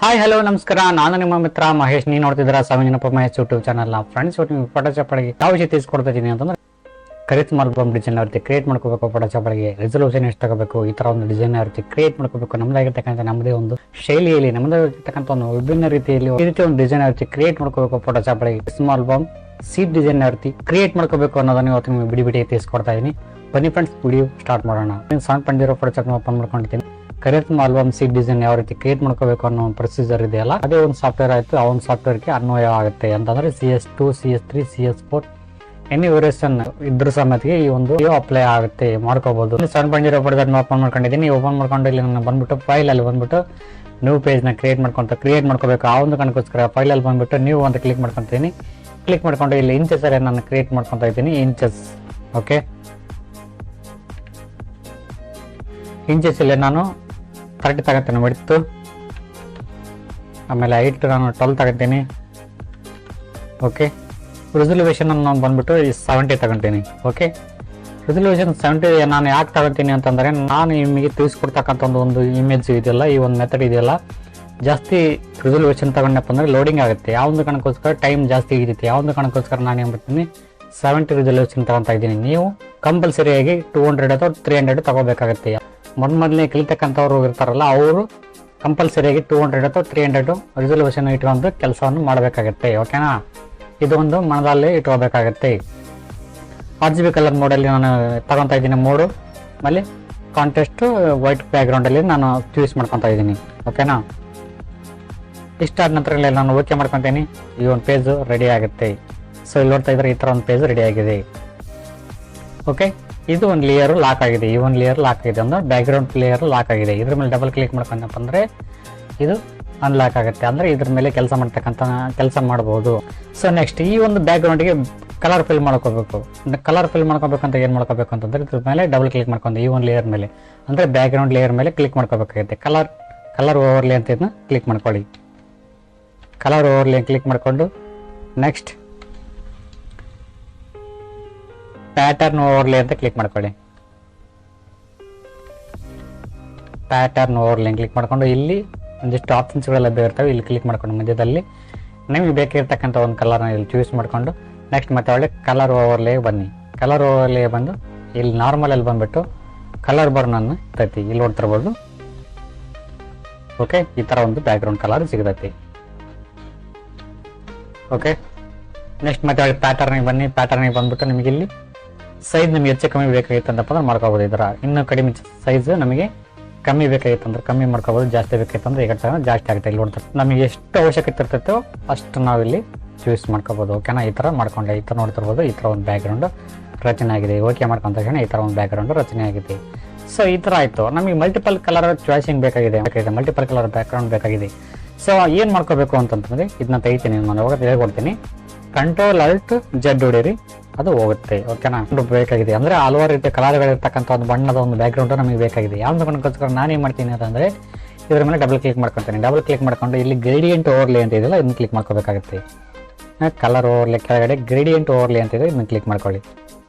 Hi hello ನಮಸ್ಕಾರ, ನಾನು ನಿಮ್ಮ ಮಿತ್ರ ಮಹೇಶ್. ನೀವು ನೋಡ್ತಿದ್ದೀರಾ Savinappa Mahesh YouTube channel. Friends, photo ಚಾಪಳಿಗೆ ಯಾವ ವಿಷಯ ತಿಳಿಸ್ಕೊಡ್ತಾ ಇದ್ದೀನಿ ಅಂತಂದ್ರೆ, ಕರಿಷ್ಮಾ ಆಲ್ಬಮ್ ಡಿಸೈನ್ ಯಾವ ರೀತಿ ಕ್ರಿಯೇಟ್ ಮಾಡ್ಕೋಬೇಕು, ಫೋಟೋ ಚಾಪಳಿಗೆ ರೆಸಲ್ಯೂಷನ್ ಎಷ್ಟು ತಗೋಬೇಕು, ಈ ತರ ಒಂದು ಡಿಸೈನ್ ಯಾವ ರೀತಿ ಕ್ರಿಯೇಟ್ ಮಾಡ್ಕೋಬೇಕು, ನಮ್ಮದಾಗಿರ್ತಕ್ಕಂಥ ನಮ್ಮದೇ ಒಂದು ಶೈಲಿಯಲ್ಲಿ, ನಮ್ಮದಾಗಿರ್ತಕ್ಕಂಥ ಒಂದು ವಿಭಿನ್ನ ರೀತಿಯಲ್ಲಿ ಈ ರೀತಿ ಒಂದು ಡಿಸೈನ್ ಯಾವ ರೀತಿ ಕ್ರಿಯೇಟ್ ಮಾಡ್ಕೋಬೇಕು, ಫೋಟೋ ಚಾಪಳಿಗೆ ಕರಿಷ್ಮಾ ಆಲ್ಬಮ್ ಸೀಟ್ ಡಿಸೈನ್ ಯಾವ ರೀತಿ ಕ್ರಿಯೇಟ್ ಮಾಡ್ಕೋಬೇಕು ಅನ್ನೋದನ್ನ ಇವತ್ತು ನಿಮಗೆ ಬಿಡಿ ತಿಳಿಸ್ಕೊಡ್ತಾ ಇದ್ದೀನಿ. ಬನ್ನಿ ಫ್ರೆಂಡ್ಸ್, ವಿಡಿಯೋ ಸ್ಟಾರ್ಟ್ ಮಾಡೋಣ. ಸೌಂಡ್ ಪಂಡಿರೋ ಫೋಟೋ ಚಾಪ್ ಓಪನ್ ಮಾಡ್ಕೊಂಡಿದ್ದೀನಿ. ಕರಿಷ್ಮಾ ಆಲ್ಬಮ್ ಸೀಟ್ ಡಿಸೈನ್ ಯಾವ ರೀತಿ ಕ್ರಿಯೇಟ್ ಮಾಡ್ಕೋಬೇಕು ಅನ್ನೋ ಒಂದು ಪ್ರೊಸೀಜರ್ ಇದೆಯಲ್ಲ, ಅದೇ ಒಂದು ಸಾಫ್ಟ್ವೇರ್ ಆಯ್ತು. ಆ ಒಂದು ಸಾಫ್ಟ್ವೇರ್ಗೆ ಅನ್ವಯ ಆಗುತ್ತೆ ಅಂತಂದ್ರೆ CS2, CS3, CS4 any variation ಇದ್ರ ಸಮೇತಿಗೆ ಈ ಒಂದು ಅಪ್ಲೈ ಆಗುತ್ತೆ, ಮಾಡ್ಕೋಬಹುದು. 7.0 ಓಪನ್ ಮಾಡ್ಕೊಂಡಿದ್ದೀನಿ. ಓಪನ್ ಮಾಡ್ಕೊಂಡು ಇಲ್ಲಿ ನಾನು ಬಂದ್ಬಿಟ್ಟು ಫೈಲ್ ಅಲ್ಲಿ ಬಂದ್ಬಿಟ್ಟು ನ್ಯೂ ಪೇಜ್ ನ ಕ್ರಿಯೇಟ್ ಮಾಡ್ಕೋಬೇಕು. ಆ ಒಂದು ಕಣಕ್ಕೋಸ್ಕರ ಫೈಲ್ ಅಲ್ಲಿ ಬಂದ್ಬಿಟ್ಟು ನ್ಯೂ ಅಂತ ಕ್ಲಿಕ್ ಮಾಡ್ಕೊಂತೀನಿ. ಕ್ಲಿಕ್ ಮಾಡ್ಕೊಂಡು ಇಲ್ಲಿ ಇಂಚಸ್ ಅಲ್ಲಿ ನಾನು ಕ್ರಿಯೇಟ್ ಮಾಡ್ಕೊಂತ ಇದ್ದೀನಿ. ಇಂಚಸ್ ಓಕೆ, ಇಂಚಸ್ ಇಲ್ಲಿ ನಾನು 30 ತಗೋತೀನಿ ಬಿಡ್ತು. ಆಮೇಲೆ ಹೈಟ್ ನಾನು 12 ತಗೋತೀನಿ. ಓಕೆ, ರೆಸಲ್ಯೂಷನ್ ನಾನು ಬಂದ್ಬಿಟ್ಟು 70 ತಗೊಂತೀನಿ. ಓಕೆ, ರೆಸಲ್ಯೂಷನ್ 70 ನಾನು ಯಾಕೆ ತಗೋತೀನಿ ಅಂತಂದರೆ, ನಾನು ನಿಮಗೆ ತಿಳಿಸ್ಕೊಡ್ತಕ್ಕಂಥ ಒಂದು ಇಮೇಜ್ ಇದೆಯಲ್ಲ, ಈ ಒಂದು ಮೆಥಡ್ ಇದೆಯಲ್ಲ, ಜಾಸ್ತಿ ರೆಸಲ್ಯೂಷನ್ ತಗೊಂಡಪ್ಪ ಅಂದರೆ ಲೋಡಿಂಗ್ ಆಗುತ್ತೆ. ಯಾವೊಂದು ಕಣಕ್ಕೋಸ್ಕರ ಟೈಮ್ ಜಾಸ್ತಿ ಹಿಡಿಯುತ್ತೆ. ಯಾವೊಂದು ಕಣಕ್ಕೋಸ್ಕರ ನಾನು ಏನು ಮಾಡ್ತೀನಿ, 70 ರೆಸಲ್ಯೂಷನ್ ತಗೊತಾ ಇದ್ದೀನಿ. ನೀವು ಕಂಪಲ್ಸರಿಯಾಗಿ 200 ಅಥವಾ 300 ತಗೋಬೇಕಾಗುತ್ತೆ. ಮೊದಲೇ ಕಲಿತಕ್ಕಂಥವ್ರು ಇರ್ತಾರಲ್ಲ, ಅವರು ಕಂಪಲ್ಸರಿಯಾಗಿ 200 ಅಥವಾ 300 ರೆಸಲ್ಯೂಷನ್ ಇಟ್ಕೊಂಡು ಕೆಲಸವನ್ನು ಮಾಡಬೇಕಾಗತ್ತೆ. ಓಕೆನಾ, ಇದು ಒಂದು ಮನದಲ್ಲಿ ಇಟ್ಕೋಬೇಕಾಗತ್ತೆ. RGB ಕಲರ್ ಮೋಡಲ್ಲಿ ನಾನು ತಗೊತಾ ಇದ್ದೀನಿ. ಮೋಡು ಆಮೇಲೆ ಕಾಂಟ್ರಾಸ್ಟ್ ವೈಟ್ ಬ್ಯಾಕ್ಗ್ರೌಂಡಲ್ಲಿ ನಾನು ಚೂಸ್ ಮಾಡ್ಕೊತಾ ಇದ್ದೀನಿ. ಓಕೆನಾ, ಇಷ್ಟಾದ ನಂತರ ನಾನು ಓಕೆ ಮಾಡ್ಕೊತೀನಿ. ಈ ಒಂದು ಪೇಜ್ ರೆಡಿ ಆಗುತ್ತೆ. ಸೊ ಇಲ್ಲಿ ನೋಡ್ತಾ ಇದ್ರೆ ಈ ಥರ ಒಂದು ಪೇಜ್ ರೆಡಿ ಆಗಿದೆ. ಓಕೆ, ಇದು ಒಂದು ಲೇಯರ್ ಲಾಕ್ ಆಗಿದೆ. ಈ ಒಂದು ಲೇಯರ್ ಲಾಕ್ ಆಗಿದೆ ಅಂದ್ರೆ ಬ್ಯಾಕ್ಗ್ರೌಂಡ್ ಲೇಯರ್ ಲಾಕ್ ಆಗಿದೆ. ಇದ್ರ ಮೇಲೆ ಡಬಲ್ ಕ್ಲಿಕ್ ಮಾಡ್ಕೊಂಡಪ್ಪ ಅಂದರೆ ಇದು ಅನ್ಲಾಕ್ ಆಗುತ್ತೆ. ಅಂದರೆ ಇದ್ರ ಮೇಲೆ ಕೆಲಸ ಮಾಡ್ಬೋದು. ಸೊ ನೆಕ್ಸ್ಟ್ ಈ ಒಂದು ಬ್ಯಾಕ್ಗ್ರೌಂಡ್ಗೆ ಕಲರ್ ಫಿಲ್ ಮಾಡ್ಕೋಬೇಕು. ಕಲರ್ ಫಿಲ್ ಮಾಡ್ಕೋಬೇಕಂತ ಏನು ಮಾಡ್ಕೋಬೇಕು ಅಂತಂದ್ರೆ, ಇದ್ರ ಮೇಲೆ ಡಬಲ್ ಕ್ಲಿಕ್ ಮಾಡ್ಕೊಂಡು ಈ ಒಂದು ಲೇಯರ್ ಮೇಲೆ ಅಂದರೆ ಬ್ಯಾಕ್ಗ್ರೌಂಡ್ ಲೇಯರ್ ಮೇಲೆ ಕ್ಲಿಕ್ ಮಾಡ್ಕೋಬೇಕಾಗುತ್ತೆ. ಕಲರ್ ಓವರ್ಲೇ ಅಂತ ಇದನ್ನ ಕ್ಲಿಕ್ ಮಾಡ್ಕೊಳ್ಳಿ. ಕಲರ್ ಓವರ್ಲೇ ಕ್ಲಿಕ್ ಮಾಡಿಕೊಂಡು ನೆಕ್ಸ್ಟ್ ಪ್ಯಾಟರ್ನ್ ಓವರ್ಲೇ ಅಂತ ಕ್ಲಿಕ್ ಮಾಡ್ಕೊಳ್ಳಿ. ಪ್ಯಾಟರ್ನ್ ಓವರ್ಲೇ ಕ್ಲಿಕ್ ಮಾಡ್ಕೊಂಡು ಇಲ್ಲಿ ಒಂದಿಷ್ಟು ಆಪ್ಷನ್ಸ್ಗಳೆಲ್ಲ ಇರ್ತವೆ. ಇಲ್ಲಿ ಕ್ಲಿಕ್ ಮಾಡ್ಕೊಂಡು ಮಧ್ಯದಲ್ಲಿ ನಿಮಗೆ ಬೇಕಿರ್ತಕ್ಕಂಥ ಒಂದು ಕಲರ್ನ ಇಲ್ಲಿ ಚೂಸ್ ಮಾಡಿಕೊಂಡು ನೆಕ್ಸ್ಟ್ ಮತ್ತೆ ಒಳ್ಳೆ ಕಲರ್ ಓವರ್ಲೇ ಬನ್ನಿ. ಕಲರ್ ಓವರ್ಲೇ ಬಂದು ಇಲ್ಲಿ ನಾರ್ಮಲಲ್ಲಿ ಬಂದುಬಿಟ್ಟು ಕಲರ್ ಬರ್ನನ್ನು ಇರ್ತೈತಿ. ಇಲ್ಲಿ ನೋಡ್ತಿರ್ಬೋದು. ಓಕೆ, ಈ ಥರ ಒಂದು ಬ್ಯಾಕ್ಗ್ರೌಂಡ್ ಕಲರ್ ಸಿಗ್ತೈತಿ. ಓಕೆ, ನೆಕ್ಸ್ಟ್ ಮತ್ತೆ ಒಳ್ಳೆ ಪ್ಯಾಟರ್ನಿಗೆ ಬನ್ನಿ. ಪ್ಯಾಟರ್ನಿಗೆ ಬಂದ್ಬಿಟ್ಟು ನಿಮಗೆ ಇಲ್ಲಿ ಸೈಜ್ ನಮಗೆ ಹೆಚ್ಚು ಕಮ್ಮಿ ಬೇಕಾಗಿತ್ತು ಅಂತಪ್ಪ ಅಂದ್ರೆ ಮಾಡ್ಕೋಬೋದು. ಇದರ ಇನ್ನೂ ಕಡಿಮೆ ಸೈಜ್ ನಮಗೆ ಕಮ್ಮಿ ಬೇಕಾಗಿತ್ತು ಅಂದ್ರೆ ಕಮ್ಮಿ ಮಾಡ್ಕೋಬೋದು. ಜಾಸ್ತಿ ಬೇಕಾಗಿತ್ತು ಅಂದ್ರೆ ಈಗ ಜಾಸ್ತಿ ಆಗುತ್ತೆ. ಇಲ್ಲಿ ನೋಡ್ತಾರೆ ನಮಗೆ ಎಷ್ಟು ಅವಶ್ಯಕತೆ ಇರ್ತೈತೋ ಅಷ್ಟು ನಾವಿಲ್ಲಿ ಚೂಸ್ ಮಾಡ್ಕೋಬೋದು. ಓಕೆನಾ, ಈ ಥರ ಮಾಡ್ಕೊಂಡೆ ಈ ಥರ ನೋಡ್ತಿರ್ಬೋದು. ಈ ಥರ ಒಂದು ಬ್ಯಾಕ್ಗ್ರೌಂಡ್ ರಚನೆ ಆಗಿದೆ. ಓಕೆ ಮಾಡ್ಕೊಂಡ ತಕ್ಷಣ ಈ ಥರ ಒಂದು ಬ್ಯಾಕ್ಗ್ರೌಂಡ್ ರಚನೆ ಆಗಿದೆ. ಸೊ ಈ ಥರ ಆಯಿತು. ನಮಗೆ ಮಲ್ಟಿಪಲ್ ಕಲರ್ ಚಾಯ್ಸಿಂಗ್ ಬೇಕಾಗಿದೆ. ಮಲ್ಟಿಪಲ್ ಕಲರ್ ಬ್ಯಾಕ್ಗ್ರೌಂಡ್ ಬೇಕಾಗಿದೆ. ಸೊ ಏನು ಮಾಡ್ಕೋಬೇಕು ಅಂತಂತಂದರೆ ಇದನ್ನ ತೆಗಿತೀನಿ. ನಾನು ಹೋಗೋದು ಹೇಳ್ಕೊಡ್ತೀನಿ. Ctrl+Alt+Z ಹೊಡೀರಿ, ಅದು ಹೋಗುತ್ತೆ. ಓಕೆನಾ, ಬೇಕಾಗಿದೆ ಅಂದರೆ ಹಲವಾರು ರೀತಿಯ ಕಲರ್ಗಳಿರ್ತಕ್ಕಂಥ ಒಂದು ಬಣ್ಣದ ಒಂದು ಬ್ಯಾಕ್ಗ್ರೌಂಡ್ ನಮಗೆ ಬೇಕಾಗಿದೆ. ಯಾವ್ದು ಕಣಕ್ಕೋಸ್ಕರ ನಾನೇನು ಮಾಡ್ತೀನಿ ಅಂತಂದರೆ, ಇದ್ರ ಮೇಲೆ ಡಬಲ್ ಕ್ಲಿಕ್ ಮಾಡ್ಕೊತೀನಿ. ಡಬಲ್ ಕ್ಲಿಕ್ ಮಾಡ್ಕೊಂಡು ಇಲ್ಲಿ ಗ್ರೇಡಿಯಂಟ್ ಓವರ್ಲೇ ಅಂತ ಇದೆಯಲ್ಲ, ಇದನ್ನ ಕ್ಲಿಕ್ ಮಾಡ್ಕೋಬೇಕಾಗುತ್ತೆ. ಕಲರ್ ಓವರ್ಲೇ ಕೆಳಗಡೆ ಗ್ರೇಡಿಯಂಟ್ ಓವರ್ಲೇ ಅಂತ ಇದೆ, ಇದನ್ನ ಕ್ಲಿಕ್ ಮಾಡ್ಕೊಳ್ಳಿ.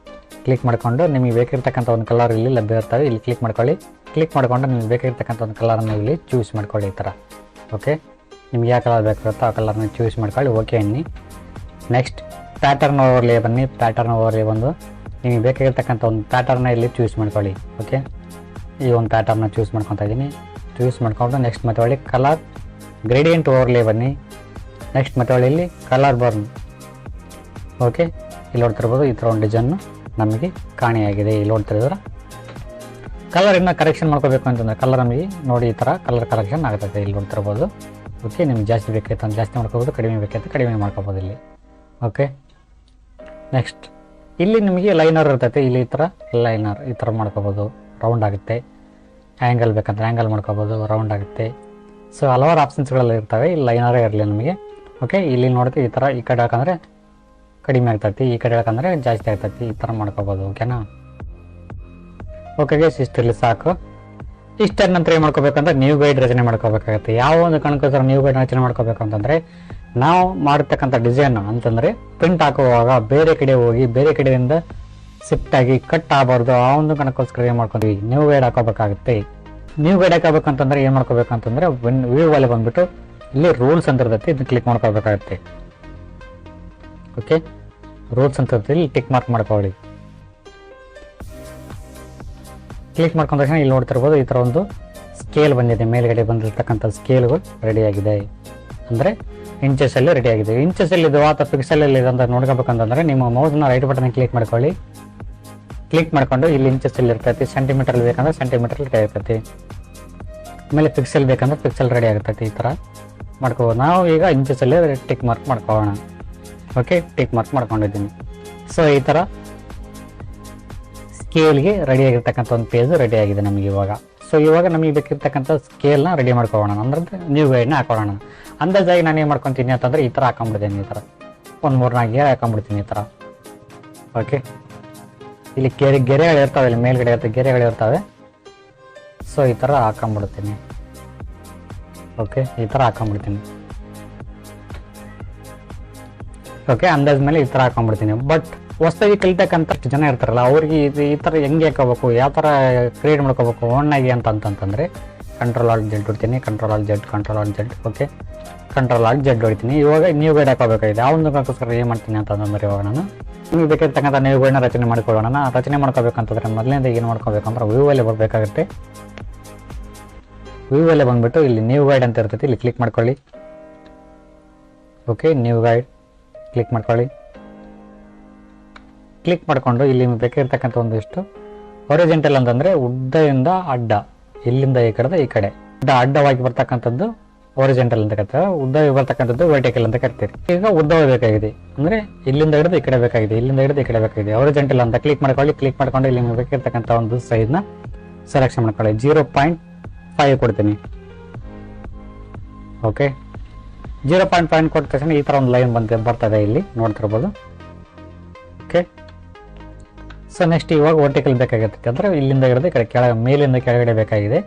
ಕ್ಲಿಕ್ ಮಾಡ್ಕೊಂಡು ನಿಮಗೆ ಬೇಕಿರ್ತಕ್ಕಂಥ ಒಂದು ಕಲರ್ ಇಲ್ಲಿ ಲಭ್ಯ ಇರ್ತವೆ. ಇಲ್ಲಿ ಕ್ಲಿಕ್ ಮಾಡ್ಕೊಳ್ಳಿ. ಕ್ಲಿಕ್ ಮಾಡ್ಕೊಂಡು ನಿಮಗೆ ಬೇಕಿರ್ತಕ್ಕಂಥ ಒಂದು ಕಲರನ್ನು ಇಲ್ಲಿ ಚೂಸ್ ಮಾಡ್ಕೊಳ್ಳಿ. ಈ ಥರ ಓಕೆ, ನಿಮ್ಗೆ ಯಾವ ಕಲರ್ ಬೇಕಾಗುತ್ತೋ ಆ ಕಲರ್ನ ಚೂಸ್ ಮಾಡ್ಕೊಳ್ಳಿ. ಓಕೆ ಅನ್ನಿ. ನೆಕ್ಸ್ಟ್ ಪ್ಯಾಟರ್ನ್ ಓವರ್ಲೇ ಬನ್ನಿ. ಪ್ಯಾಟರ್ನ್ ಓವರ್ಲೇ ಬಂದು ನಿಮಗೆ ಬೇಕಾಗಿರ್ತಕ್ಕಂಥ ಒಂದು ಪ್ಯಾಟರ್ನ ಇಲ್ಲಿ ಚೂಸ್ ಮಾಡ್ಕೊಳ್ಳಿ. ಓಕೆ, ಈ ಒಂದು ಪ್ಯಾಟರ್ನ ಚೂಸ್ ಮಾಡ್ಕೊತಾ ಇದ್ದೀನಿ. ಚೂಸ್ ಮಾಡ್ಕೊಂಡು ನೆಕ್ಸ್ಟ್ ಮತ್ತೆ ಒಳ್ಳೆ ಕಲರ್ ಗ್ರೇಡಿಯಂಟ್ ಓವರ್ಲೇ ಬನ್ನಿ. ನೆಕ್ಸ್ಟ್ ಮತ್ತೆ ಒಳ್ಳೆ ಇಲ್ಲಿ ಕಲರ್ ಬರ್ನ್. ಓಕೆ, ಇಲ್ಲಿ ನೋಡ್ತಿರ್ಬೋದು ಈ ಥರ ಒಂದು ಡಿಸೈನು ನಮಗೆ ಕಾಣೆಯಾಗಿದೆ. ಇಲ್ಲಿ ನೋಡ್ತಿರೋದ್ರ ಕಲರ್ ಇನ್ನೂ ಕರೆಕ್ಷನ್ ಮಾಡ್ಕೋಬೇಕು ಅಂತಂದರೆ ಕಲರ್ ನಮಗೆ ನೋಡಿ ಈ ಥರ ಕಲರ್ ಕರೆಕ್ಷನ್ ಆಗ್ತದೆ. ಇಲ್ಲಿ ನೋಡ್ತಿರ್ಬೋದು. ಓಕೆ, ನಿಮ್ಗೆ ಜಾಸ್ತಿ ಬೇಕಾಯ್ತು ಅಂತ ಜಾಸ್ತಿ ಮಾಡ್ಕೋಬೋದು, ಕಡಿಮೆ ಬೇಕಾಯ್ತು ಕಡಿಮೆ ಮಾಡ್ಕೋಬೋದು ಇಲ್ಲಿ. ಓಕೆ, ನೆಕ್ಸ್ಟ್ ಇಲ್ಲಿ ನಿಮಗೆ ಲೈನರ್ ಇರ್ತೈತೆ. ಇಲ್ಲಿ ಈ ಥರ ಲೈನರ್ ಈ ಥರ ಮಾಡ್ಕೋಬೋದು, ರೌಂಡ್ ಆಗುತ್ತೆ. ಆ್ಯಂಗಲ್ ಬೇಕಂದ್ರೆ ಆ್ಯಂಗಲ್ ಮಾಡ್ಕೋಬೋದು, ರೌಂಡ್ ಆಗುತ್ತೆ. ಸೊ ಹಲವಾರು ಆಪ್ಷನ್ಸ್ಗಳೆಲ್ಲ ಇರ್ತವೆ. ಇಲ್ಲಿ ಲೈನರೇ ಇರಲಿ ನಮಗೆ. ಓಕೆ, ಇಲ್ಲಿ ನೋಡ್ತೀವಿ ಈ ಥರ ಈ ಕಡೆ ಹಾಕಂದ್ರೆ ಕಡಿಮೆ ಆಗ್ತೈತಿ, ಈ ಕಡೆ ಹಾಕಂದ್ರೆ ಜಾಸ್ತಿ ಆಗ್ತೈತಿ. ಈ ಥರ ಮಾಡ್ಕೋಬೋದು. ಓಕೆನಾ, ಓಕೆ ಗೈಸ್, ಇಷ್ಟಿರಲಿ ಸಾಕು. ಇಷ್ಟಾದ ನಂತರ ಏನು ಮಾಡ್ಕೋಬೇಕಂದ್ರೆ ನ್ಯೂ ಗೈಡ್ ರಚನೆ ಮಾಡ್ಕೋಬೇಕಾಗುತ್ತೆ. ಯಾವ ಒಂದು ಕಣಕ್ಕೋಸ್ಕರ ನ್ಯೂ ಗೈಡ್ ರಚನೆ ಮಾಡ್ಕೋಬೇಕು ಅಂತಂದರೆ, ನಾವು ಮಾಡಿರ್ತಕ್ಕಂಥ ಡಿಸೈನ್ ಅಂತಂದರೆ ಪ್ರಿಂಟ್ ಹಾಕುವಾಗ ಬೇರೆ ಕಡೆ ಹೋಗಿ ಬೇರೆ ಕಡೆಯಿಂದ ಶಿಫ್ಟ್ ಆಗಿ ಕಟ್ ಆಗಬಾರ್ದು. ಆ ಒಂದು ಕಣಕ್ಕೋಸ್ಕರ ಏನು ಮಾಡ್ಕೊಂಡ್ವಿ, ನ್ಯೂ ಗೈಡ್ ಹಾಕೋಬೇಕಾಗುತ್ತೆ. ನ್ಯೂ ಗೈಡ್ ಹಾಕಬೇಕಂತಂದ್ರೆ ಏನು ಮಾಡ್ಕೋಬೇಕಂತಂದರೆ ವ್ಯೂ ಅಲ್ಲಿ ಬಂದ್ಬಿಟ್ಟು ಇಲ್ಲಿ ರೂಲ್ಸ್ ಅಂತ ಇರ್ತೈತಿ, ಇದನ್ನ ಕ್ಲಿಕ್ ಮಾಡ್ಕೋಬೇಕಾಗತ್ತೆ. ಓಕೆ, ರೂಲ್ಸ್ ಅಂತ ಇರ್ತೈತಿ, ಇಲ್ಲಿ ಟಿಕ್ ಮಾರ್ಕ್ ಮಾಡ್ಕೊಳ್ಳಿ. ಕ್ಲಿಕ್ ಮಾಡ್ಕೊಂಡ ತಕ್ಷಣ ಇಲ್ಲಿ ನೋಡ್ತಿರ್ಬೋದು ಈ ಥರ ಒಂದು ಸ್ಕೇಲ್ ಬಂದಿದೆ, ಮೇಲ್ಗಡೆ ಬಂದಿರ್ತಕ್ಕಂಥ ಸ್ಕೇಲ್ಗಳು ರೆಡಿ ಆಗಿದೆ. ಅಂದರೆ ಇಂಚಸಲ್ಲಿ ರೆಡಿ ಆಗಿದೆ. ಇಂಚಸಲ್ಲಿ ಇದು ಅಥವಾ ಪಿಕ್ಸೆಲಲ್ಲಿ ಇದೆ ಅಂತ ನೋಡ್ಕೋಬೇಕಂತಂದ್ರೆ ನಿಮ್ಮ ಮೌಸ್ನ ರೈಟ್ ಬಟನ್ ಕ್ಲಿಕ್ ಮಾಡ್ಕೊಳ್ಳಿ. ಕ್ಲಿಕ್ ಮಾಡ್ಕೊಂಡು ಇಲ್ಲಿ ಇಂಚಸಲ್ಲಿ ಇರ್ತೈತಿ, ಸೆಂಟಿಮೀಟರ್ ಬೇಕಂದ್ರೆ ಸೆಂಟಿಮೀಟರ್ ರೆಡಿ ಆಗ್ತೈತಿ, ಆಮೇಲೆ ಪಿಕ್ಸೆಲ್ ಬೇಕಂದ್ರೆ ಪಿಕ್ಸೆಲ್ ರೆಡಿ ಆಗ್ತೈತಿ. ಈ ಥರ ಮಾಡ್ಕೋಬೋದು. ನಾವು ಈಗ ಇಂಚಸಲ್ಲಿ ಟಿಕ್ ಮಾರ್ಕ್ ಮಾಡ್ಕೊಳ್ಳೋಣ. ಓಕೆ, ಟಿಕ್ ಮಾರ್ಕ್ ಮಾಡ್ಕೊಂಡಿದ್ದೀನಿ. ಸೊ ಈ ಥರ ಸ್ಕೇಲ್ಗೆ ರೆಡಿ ಆಗಿರ್ತಕ್ಕಂಥ ಒಂದು ಪೇಜ್ ರೆಡಿ ಆಗಿದೆ ನಮಗೆ ಇವಾಗ. ಸೊ ಇವಾಗ ನಮಗೆ ಬೇಕಿರ್ತಕ್ಕಂಥ ಸ್ಕೇಲ್ನ ರೆಡಿ ಮಾಡ್ಕೊಳ್ಳೋಣ, ಅಂದ್ರೆ ನ್ಯೂ ಗೈಡ್ನ ಹಾಕೊಳ್ಳೋಣ. ಅಂದಾಜಾಗಿ ನಾನು ಏನು ಮಾಡ್ಕೊತೀನಿ ಅಂತಂದರೆ ಈ ಥರ ಹಾಕೊಂಡ್ಬಿಡ್ತೀನಿ. ಈ ಥರ ಒಂದು 3-4 ಗೇರ್ ಹಾಕೊಂಡ್ಬಿಡ್ತೀನಿ ಈ ಥರ. ಓಕೆ, ಇಲ್ಲಿ ಗೆರೆಗಳು ಇರ್ತವೆ, ಇಲ್ಲಿ ಮೇಲ್ಗಡೆ ಇರುತ್ತೆ ಗೆರೆಗಳು ಇರ್ತವೆ. ಸೊ ಈ ಥರ ಹಾಕೊಂಡ್ಬಿಡ್ತೀನಿ. ಓಕೆ, ಈ ಥರ ಹಾಕೊಂಡ್ಬಿಡ್ತೀನಿ. ಓಕೆ, ಅಂದಾಜ್ ಮೇಲೆ ಈ ಥರ ಹಾಕೊಂಡ್ಬಿಡ್ತೀನಿ. ಬಟ್ ಹೊಸದಾಗಿ ಕಲಿತಕ್ಕಂಥ ಜನ ಇರ್ತಾರಲ್ಲ ಅವ್ರಿಗೆ ಈ ಥರ ಹೆಂಗೆ ಹಾಕೋಬೇಕು, ಯಾವ ಥರ ಕ್ರಿಯೇಟ್ ಮಾಡ್ಕೋಬೇಕು ಓನ್ನಾಗಿ ಅಂತಂತಂದರೆ ಕಂಟ್ರೋಲ್ ಆಲ್ಟ್ ಜೆಡ್ ಹೊಡ್ತೀನಿ, control alt Z. Okay, control alt Z ಹೊಡಿತೀನಿ. ಇವಾಗ ನ್ಯೂ ಗೈಡ್ ಹಾಕೋಬೇಕಾಗಿದೆ. ಆ ಒಂದು ಕಾರಣಕ್ಕೋಸ್ಕರ ಏನು ಮಾಡ್ತೀನಿ ಅಂತಂದ್ರೆ ಇವಾಗ ನಾನು ನಿಮಗೆ ಬೇಕಾಗಿರ್ತಕ್ಕಂಥ ನ್ಯೂ ಗೈಡ್ನ ರಚನೆ ಮಾಡ್ಕೊಳ್ಳೋಣ. ರಚನೆ ಮಾಡ್ಕೋಬೇಕಂತಂದ್ರೆ ಮೊದಲಿಂದ ಏನು ಮಾಡ್ಕೋಬೇಕಂದ್ರೆ ವ್ಯೂವಲ್ಲೇ ಬರಬೇಕಾಗುತ್ತೆ. ವ್ಯೂವಲ್ಲೇ ಬಂದುಬಿಟ್ಟು ಇಲ್ಲಿ ನ್ಯೂ ಗೈಡ್ ಅಂತ ಇರ್ತೈತಿ, ಇಲ್ಲಿ ಕ್ಲಿಕ್ ಮಾಡ್ಕೊಳ್ಳಿ. ಓಕೆ, ನ್ಯೂ ಗೈಡ್ ಕ್ಲಿಕ್ ಮಾಡ್ಕೊಳ್ಳಿ. ಕ್ಲಿಕ್ ಮಾಡಿಕೊಂಡು ಇಲ್ಲಿ ಬೇಕಾಗಿರ್ತಕ್ಕಂಥ ಒಂದಿಷ್ಟು ಹೊರಿಜೆಂಟಲ್ ಅಂತಂದರೆ ಉದ್ದದಿಂದ ಅಡ್ಡ, ಇಲ್ಲಿಂದ ಈ ಕಡೆ ಈ ಕಡೆ ಅಡ್ಡವಾಗಿ ಬರ್ತಕ್ಕಂಥದ್ದು ಹೊರಿಜೆಂಟಲ್ ಅಂತ ಕರಿತಾರೆ, ಉದ್ದವಾಗಿ ಬರ್ತಕ್ಕಂಥದ್ದು ವರ್ಟಿಕಲ್ ಅಂತ ಕರಿತೀರಿ. ಈಗ ಉದ್ದವಾಗಿ ಬೇಕಾಗಿದೆ ಅಂದರೆ ಇಲ್ಲಿಂದ ಹಿಡಿದು ಈ ಕಡೆ ಬೇಕಾಗಿದೆ, ಇಲ್ಲಿಂದ ಹಿಡಿದು ಈ ಕಡೆ ಬೇಕಾಗಿದೆ. ಹೊರಿಜೆಂಟಲ್ ಅಂತ ಕ್ಲಿಕ್ ಮಾಡ್ಕೊಳ್ಳಿ. ಕ್ಲಿಕ್ ಮಾಡ್ಕೊಂಡು ಇಲ್ಲಿ ಬೇಕಾಗಿರ್ತಕ್ಕಂಥ ಒಂದು ಸೈಜ್ನ ಸೆಲೆಕ್ಷನ್ ಮಾಡ್ಕೊಳ್ಳಿ. 0.5 ಕೊಡ್ತೀನಿ. ಓಕೆ, 0.5 ಕೊಟ್ಟ ತಕ್ಷಣ ಈ ಥರ ಒಂದು ಲೈನ್ ಬರ್ತದೆ, ಇಲ್ಲಿ ನೋಡ್ತಿರ್ಬೋದು. ಓಕೆ, ಸೊ ನೆಕ್ಸ್ಟ್ ಇವಾಗ ವರ್ಟಿಕಲ್ ಬೇಕಾಗಿರ್ತೈತೆ ಅಂದರೆ ಇಲ್ಲಿಂದ ಹಿಡಿದು ಈ ಕಡೆ ಮೇಲಿಂದ ಕೆಳಗಡೆ ಬೇಕಾಗಿದೆ.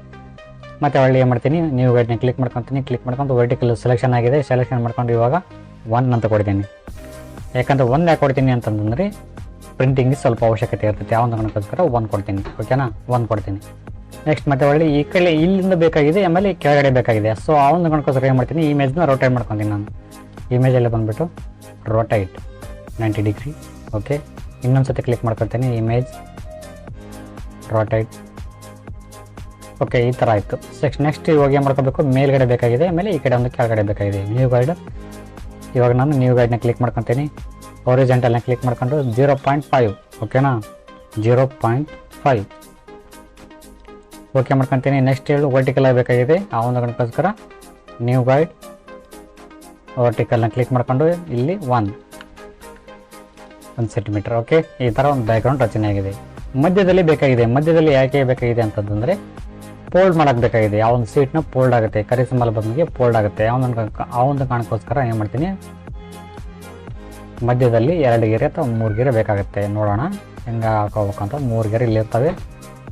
ಮತ್ತು ಒಳ್ಳೆ ಏನು ಮಾಡ್ತೀನಿ, ನ್ಯೂ ಗೈಡ್ನ ಕ್ಲಿಕ್ ಮಾಡ್ಕೊತೀನಿ. ಕ್ಲಿಕ್ ಮಾಡ್ಕೊಂಡು ವರ್ಟಿಕಲ್ ಸೆಲೆಕ್ಷನ್ ಆಗಿದೆ. ಸೆಲೆಕ್ಷನ್ ಮಾಡ್ಕೊಂಡು ಇವಾಗ 1 ಅಂತ ಕೊಡ್ತೀನಿ. ಯಾಕಂದರೆ 1 ಯಾಕೆ ಕೊಡ್ತೀನಿ ಅಂತಂದರೆ ಪ್ರಿಂಟಿಂಗ್ ಸ್ವಲ್ಪ ಅವಶ್ಯಕತೆ ಇರ್ತೈತೆ, ಯಾವ ಒಂದು ಕಾರಣಕ್ಕೋಸ್ಕರ 1 ಕೊಡ್ತೀನಿ. ಓಕೆನಾ, 1 ಕೊಡ್ತೀನಿ. ನೆಕ್ಸ್ಟ್ ಮತ್ತೆ ಒಳ್ಳೆ ಈ ಕಡೆ ಇಲ್ಲಿಂದ ಬೇಕಾಗಿದೆ, ಆಮೇಲೆ ಕೆಳಗಡೆ ಬೇಕಾಗಿದೆ. ಸೊ ಆ ಒಂದು ಕಾರಣಕ್ಕೋಸ್ಕರ ಏನು ಮಾಡ್ತೀನಿ, ಇಮೇಜ್ನ ರೊಟೇಟ್ ಮಾಡ್ಕೊತೀನಿ ನಾನು. ಇಮೇಜಲ್ಲಿ ಬಂದುಬಿಟ್ಟು ರೊಟೇಟ್ 90 ಡಿಗ್ರಿ. ಓಕೆ, ಇನ್ನೊಂದು ಸತಿ ಕ್ಲಿಕ್ ಮಾಡ್ಕೊತೀನಿ, ಇಮೇಜ್ ರೊಟೇಟ್. ಓಕೆ, ಈ ಥರ ಆಯಿತು. ನೆಕ್ಸ್ಟ್ ಇವಾಗ ಏನು ಮಾಡ್ಕೋಬೇಕು, ಮೇಲ್ಗಡೆ ಬೇಕಾಗಿದೆ, ಆಮೇಲೆ ಈ ಕಡೆ ಒಂದು ಕೆಳಗಡೆ ಬೇಕಾಗಿದೆ. ನ್ಯೂ ಗೈಡ್ ಇವಾಗ ನಾನು ನ್ಯೂ ಗೈಡ್ನ ಕ್ಲಿಕ್ ಮಾಡ್ಕೊತೀನಿ. ಹೊರಿಜೆಂಟಲ್ನ ಕ್ಲಿಕ್ ಮಾಡ್ಕೊಂಡು 0.5. ಓಕೆನಾ, 0.5 ಓಕೆ ಮಾಡ್ಕೊತೀನಿ. ನೆಕ್ಸ್ಟ್ ಹೇಳು ವರ್ಟಿಕಲ್ ಆಗಬೇಕಾಗಿದೆ, ಆ ಒಂದು ಕಾರಣಕ್ಕೋಸ್ಕರ ನ್ಯೂ ಗೈಡ್ ವರ್ಟಿಕಲ್ನ ಕ್ಲಿಕ್ ಮಾಡ್ಕೊಂಡು ಇಲ್ಲಿ 1 ಸೆಂಟಿಮೀಟರ್. ಓಕೆ, ಈ ಥರ ಒಂದು ಬ್ಯಾಕ್ಗ್ರೌಂಡ್ ರಚನೆ ಆಗಿದೆ. ಮಧ್ಯದಲ್ಲಿ ಬೇಕಾಗಿದೆ. ಮಧ್ಯದಲ್ಲಿ ಯಾಕೆ ಬೇಕಾಗಿದೆ ಅಂತಂದರೆ ಫೋಲ್ಡ್ ಮಾಡೋಕ್ಕೆ ಬೇಕಾಗಿದೆ. ಯಾವ ಒಂದು ಸೀಟ್ನ ಫೋಲ್ಡ್ ಆಗುತ್ತೆ, ಕರಿ ಸಿಂಬಲ್ ಬಂದಿಗೆ ಫೋಲ್ಡ್ ಆಗುತ್ತೆ. ಆ ಒಂದು ಕಾರಣಕ್ಕೋಸ್ಕರ ಏನು ಮಾಡ್ತೀನಿ, ಮಧ್ಯದಲ್ಲಿ 2 ಗೆರೆ ಅಥವಾ 3 ಗೆರೆ ಬೇಕಾಗುತ್ತೆ. ನೋಡೋಣ ಹೆಂಗೆ ಹಾಕೋಬೇಕಂತ. 3 ಗೆರೆ ಇಲ್ಲಿ ಇರ್ತವೆ,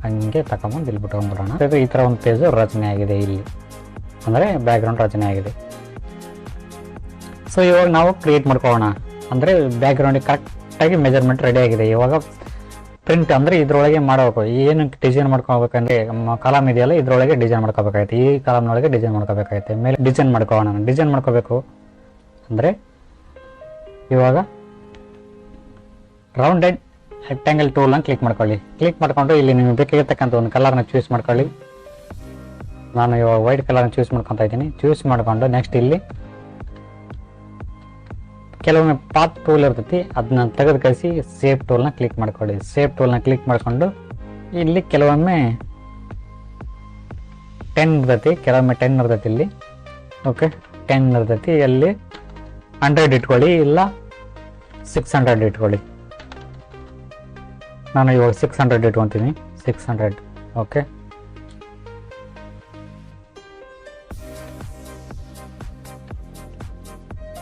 ಹಂಗೆ ತಗೊಂಬಂದು ಇಲ್ಲಿ ಬಿಟ್ಕೊಂಡ್ಬಿಡೋಣ. ಈ ಥರ ಒಂದು ಪೇಜು ರಚನೆ ಆಗಿದೆ ಇಲ್ಲಿ, ಅಂದರೆ ಬ್ಯಾಕ್ಗ್ರೌಂಡ್ ರಚನೆ ಆಗಿದೆ. ಸೊ ಇವಾಗ ನಾವು ಕ್ರಿಯೇಟ್ ಮಾಡ್ಕೊಳ್ಳೋಣ. ಅಂದರೆ ಬ್ಯಾಕ್ಗ್ರೌಂಡಿಗೆ ಕರೆಕ್ಟಾಗಿ ಮೆಜರ್ಮೆಂಟ್ ರೆಡಿ ಆಗಿದೆ. ಇವಾಗ ಪ್ರಿಂಟ್ ಅಂದರೆ ಇದರೊಳಗೆ ಮಾಡಬೇಕು. ಏನು ಡಿಸೈನ್ ಮಾಡ್ಕೋಬೇಕಂದ್ರೆ ಕಾಲಮ್ ಇದೆಯಲ್ಲ, ಇದರೊಳಗೆ ಡಿಸೈನ್ ಮಾಡ್ಕೋಬೇಕಾಗುತ್ತೆ. ಈ ಕಾಲಮ್ನೊಳಗೆ ಡಿಸೈನ್ ಮಾಡ್ಕೋಬೇಕಾಗುತ್ತೆ. ಮೇಲೆ ಡಿಸೈನ್ ಮಾಡ್ಕೊಳ್ಳೋಣ. ಡಿಸೈನ್ ಮಾಡ್ಕೋಬೇಕು ಅಂದರೆ ಇವಾಗ ರೌಂಡೆಡ್ ರೆಕ್ಟ್ಯಾಂಗಲ್ ಟೂಲ್ನ ಕ್ಲಿಕ್ ಮಾಡ್ಕೊಳ್ಳಿ. ಕ್ಲಿಕ್ ಮಾಡ್ಕೊಂಡು ಇಲ್ಲಿ ನಿಮಗೆ ಬೇಕಾಗಿರ್ತಕ್ಕಂಥ ಒಂದು ಕಲರ್ನ ಚೂಸ್ ಮಾಡ್ಕೊಳ್ಳಿ. ನಾನು ಇವಾಗ ವೈಟ್ ಕಲರ್ನ ಚೂಸ್ ಮಾಡ್ಕೊತಾ ಇದ್ದೀನಿ. ಚೂಸ್ ಮಾಡಿಕೊಂಡು ನೆಕ್ಸ್ಟ್ ಇಲ್ಲಿ ಕೆಲವೊಮ್ಮೆ ಪಾತ್ ಟೂಲ್ ಇರ್ತೈತಿ, ಅದನ್ನ ತೆಗೆದು ಕಳಿಸಿ ಸೇಫ್ ಟೂಲ್ನ ಕ್ಲಿಕ್ ಮಾಡ್ಕೊಳ್ಳಿ. ಸೇಫ್ ಟೂಲ್ನ ಕ್ಲಿಕ್ ಮಾಡಿಕೊಂಡು ಇಲ್ಲಿ ಕೆಲವೊಮ್ಮೆ 10 ಇರ್ತೈತಿ, ಕೆಲವೊಮ್ಮೆ 10 ಇರ್ತೈತಿ ಇಲ್ಲಿ. ಓಕೆ, 10 ಇರ್ತೈತಿ. ಅಲ್ಲಿ 100 ಇಟ್ಕೊಳ್ಳಿ, ಇಲ್ಲ 600 ಇಟ್ಕೊಳ್ಳಿ. ನಾನು ಇವಾಗ 600 ಇಟ್ಕೊತೀನಿ. 600. ಓಕೆ,